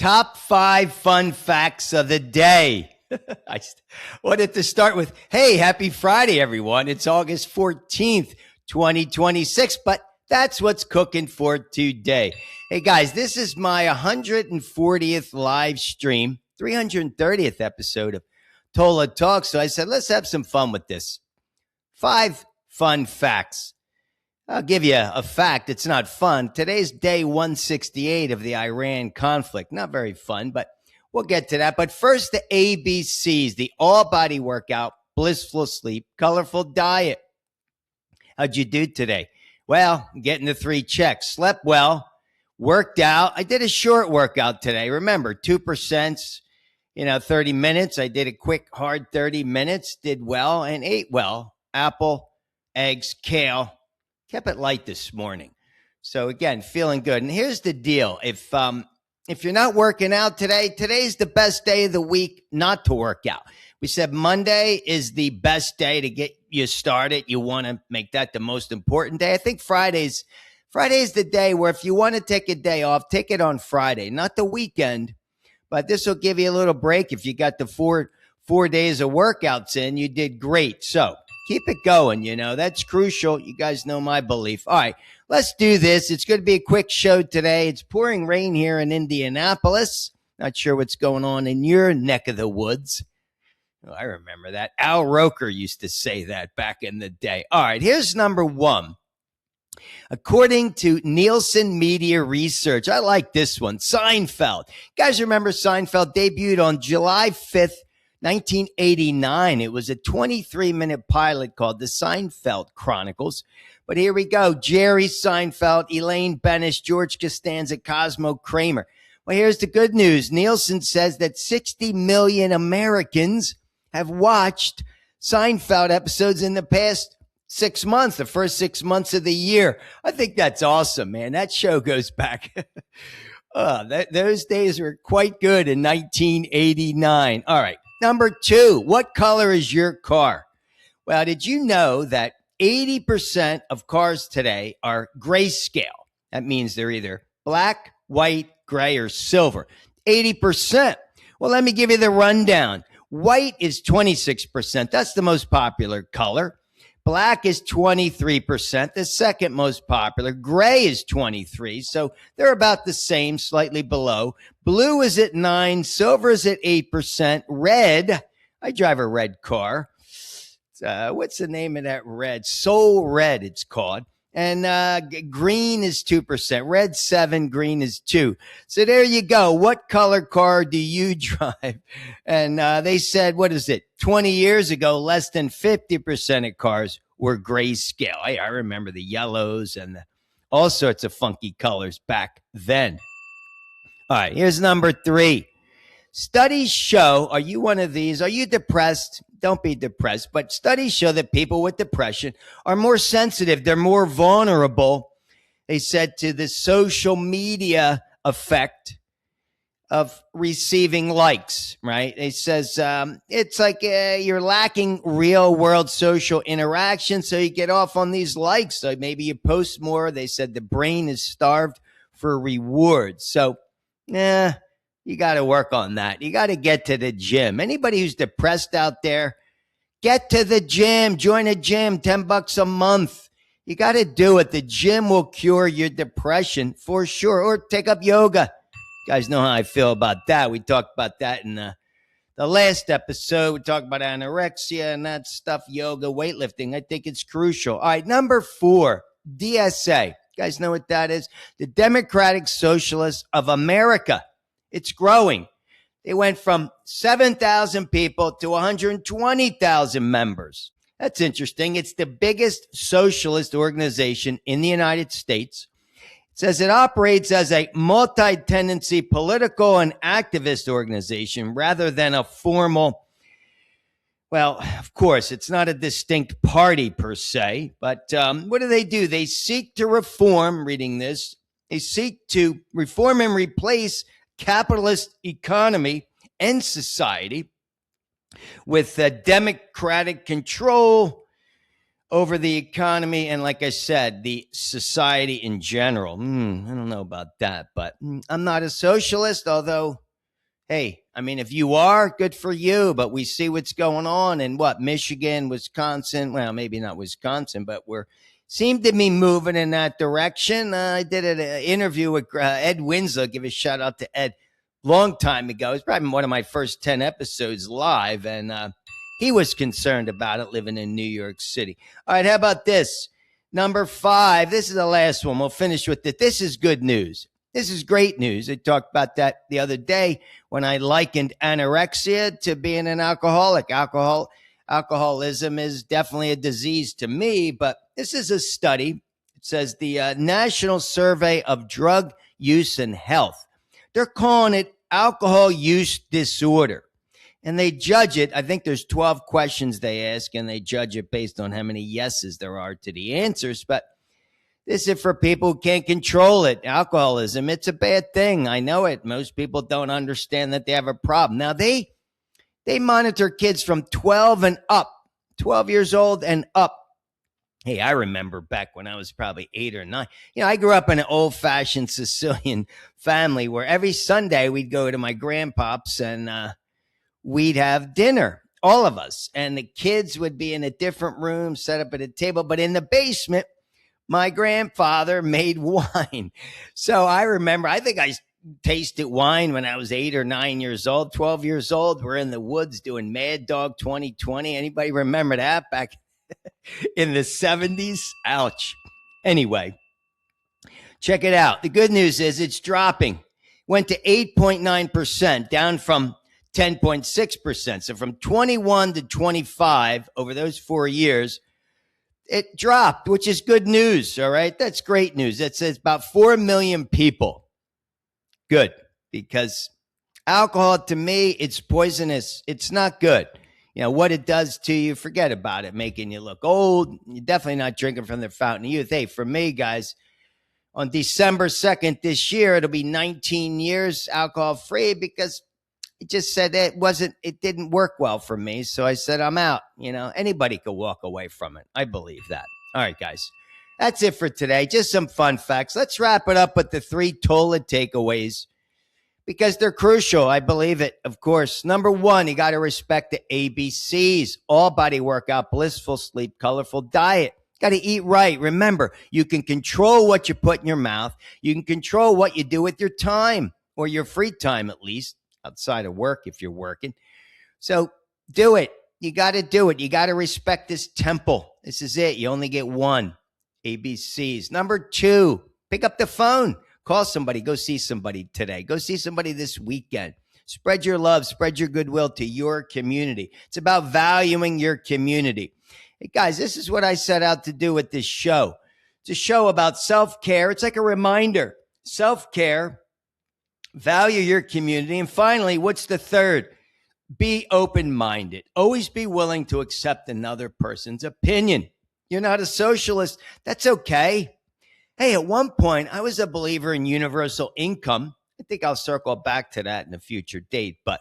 Top 5 fun facts of the day. I wanted to start with, hey, happy Friday, everyone. It's August 14th, 2026, but that's what's cooking for today. Hey, guys, this is my 140th live stream, 330th episode of Tola Talk. So I said, let's have some fun with this. 5 fun facts. I'll give you a fact. It's not fun. Today's day 168 of the Iran conflict. Not very fun, but we'll get to that. But first, the ABCs, the all-body workout, blissful sleep, colorful diet. How'd you do today? Well, getting the 3 checks. Slept well, worked out. I did a short workout today. Remember, 2%, 30 minutes. I did a quick, hard 30 minutes, did well, and ate well. Apple, eggs, kale. Kept it light this morning. So again, feeling good. And here's the deal. If you're not working out today, today's the best day of the week not to work out. We said Monday is the best day to get you started. You want to make that the most important day. I think Friday's the day where if you want to take a day off, take it on Friday, not the weekend. But this will give you a little break. If you got the four days of workouts in, you did great. So keep it going, that's crucial. You guys know my belief. All right, let's do this. It's going to be a quick show today. It's pouring rain here in Indianapolis. Not sure what's going on in your neck of the woods. Oh, I remember that. Al Roker used to say that back in the day. All right, here's number 1. According to Nielsen Media Research, I like this one, Seinfeld. You guys remember Seinfeld debuted on July 5th, 1989. It was a 23-minute pilot called The Seinfeld Chronicles. But here we go. Jerry Seinfeld, Elaine Benes, George Costanza, Cosmo Kramer. Well, here's the good news. Nielsen says that 60 million Americans have watched Seinfeld episodes in the past 6 months, the first 6 months of the year. I think that's awesome, man. That show goes back. Those days were quite good in 1989. All right. Number 2, what color is your car? Well, did you know that 80% of cars today are grayscale? That means they're either black, white, gray, or silver. 80%. Well, let me give you the rundown. White is 26%. That's the most popular color. Black is 23%, the second most popular. Gray is 23%, so they're about the same, slightly below. Blue is at 9%, silver is at 8%. Red, I drive a red car. What's the name of that red? Soul Red, it's called. And green is 2%. Red 7%, green is 2%. So there you go. What color car do you drive? And they said, 20 years ago, less than 50% of cars were grayscale. I remember the yellows and all sorts of funky colors back then. All right, here's number 3. Studies show, are you one of these? Are you depressed? Don't be depressed. But studies show that people with depression are more sensitive. They're more vulnerable. They said to the social media effect of receiving likes, right? It says it's like you're lacking real world social interaction. So you get off on these likes. So maybe you post more. They said the brain is starved for rewards. So, you got to work on that. You got to get to the gym. Anybody who's depressed out there, get to the gym. Join a gym, $10 a month. You got to do it. The gym will cure your depression for sure. Or take up yoga. You guys know how I feel about that. We talked about that in the last episode. We talked about anorexia and that stuff, yoga, weightlifting. I think it's crucial. All right, number 4, DSA. You guys know what that is? The Democratic Socialists of America. It's growing. They went from 7,000 people to 120,000 members. That's interesting. It's the biggest socialist organization in the United States. It says it operates as a multi-tendency political and activist organization rather than a formal, well, of course, it's not a distinct party per se, but what do? They seek to reform, reading this, they seek to reform and replace capitalist economy and society with democratic control over the economy and, like I said, the society in general. I don't know about that, but I'm not a socialist, although, hey, I mean, if you are, good for you, but we see what's going on in Michigan, Wisconsin, well, maybe not Wisconsin, but seem to be moving in that direction. I did an interview with Ed Winslow, give a shout out to Ed, long time ago. It's probably one of my first 10 episodes live, and he was concerned about it living in New York City. All right, how about this? Number 5. This is the last one. We'll finish with it. This is good news. This is great news. I talked about that the other day when I likened anorexia to being an alcoholic. Alcoholism is definitely a disease to me, but this is a study. It says the National Survey of Drug Use and Health. They're calling it alcohol use disorder. And they judge it. I think there's 12 questions they ask, and they judge it based on how many yeses there are to the answers. But this is for people who can't control it. Alcoholism, it's a bad thing. I know it. Most people don't understand that they have a problem. Now, they monitor kids from 12 and up, 12 years old and up. Hey, I remember back when I was probably 8 or 9. I grew up in an old-fashioned Sicilian family where every Sunday we'd go to my grandpa's and we'd have dinner, all of us. And the kids would be in a different room, set up at a table. But in the basement, my grandfather made wine. So I remember, I think I tasted wine when I was 8 or 9 years old, 12 years old. We're in the woods doing Mad Dog 2020. Anybody remember that back in the 70s? Ouch. Anyway, check it out. The good news is it's dropping. Went to 8.9%, down from 10.6%. So from 21 to 25 over those 4 years, it dropped, which is good news. All right. That's great news. That says about 4 million people. Good. Because alcohol, to me, it's poisonous. It's not good. What it does to you, forget about it, making you look old. You're definitely not drinking from the fountain of youth. Hey, for me, guys, on December 2nd this year, it'll be 19 years alcohol free because it just said it didn't work well for me. So I said, I'm out. Anybody could walk away from it. I believe that. All right, guys, that's it for today. Just some fun facts. Let's wrap it up with the 3 Tola takeaways because they're crucial. I believe it. Of course, number 1, you got to respect the ABCs: all body workout, blissful sleep, colorful diet. Got to eat right. Remember, you can control what you put in your mouth. You can control what you do with your time, or your free time, at least outside of work if you're working. So do it. You got to do it. You got to respect this temple. This is it. You only get one. ABCs. Number 2, pick up the phone. Call somebody. Go see somebody today. Go see somebody this weekend. Spread your love. Spread your goodwill to your community. It's about valuing your community. Hey, guys, this is what I set out to do with this show. It's a show about self-care. It's like a reminder. Self-care. Value your community. And finally, what's the third? Be open-minded. Always be willing to accept another person's opinion. You're not a socialist. That's okay. Hey, at one point, I was a believer in universal income. I think I'll circle back to that in a future date. But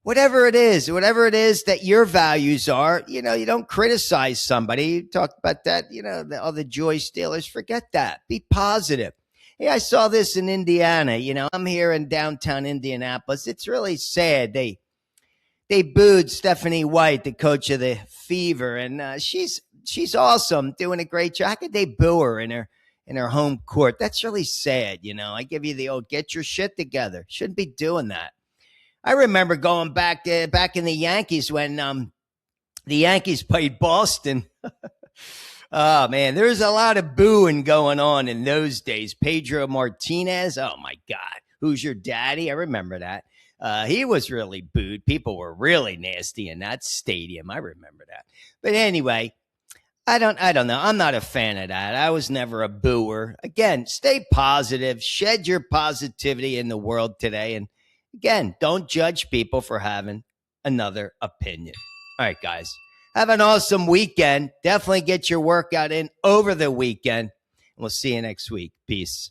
whatever it is that your values are, you don't criticize somebody. You talked about that, all the joy stealers. Forget that. Be positive. Hey, I saw this in Indiana. I'm here in downtown Indianapolis. It's really sad. They booed Stephanie White, the coach of the Fever, and she's awesome, doing a great job. How could they boo her in her home court? That's really sad. I give you the old get your shit together. Shouldn't be doing that. I remember going back in the Yankees when the Yankees played Boston. Oh, man, there was a lot of booing going on in those days. Pedro Martinez, oh, my God. Who's your daddy? I remember that. He was really booed. People were really nasty in that stadium. I remember that. But anyway, I don't know. I'm not a fan of that. I was never a booer. Again, stay positive. Shed your positivity in the world today. And again, don't judge people for having another opinion. All right, guys. Have an awesome weekend. Definitely get your workout in over the weekend. We'll see you next week. Peace.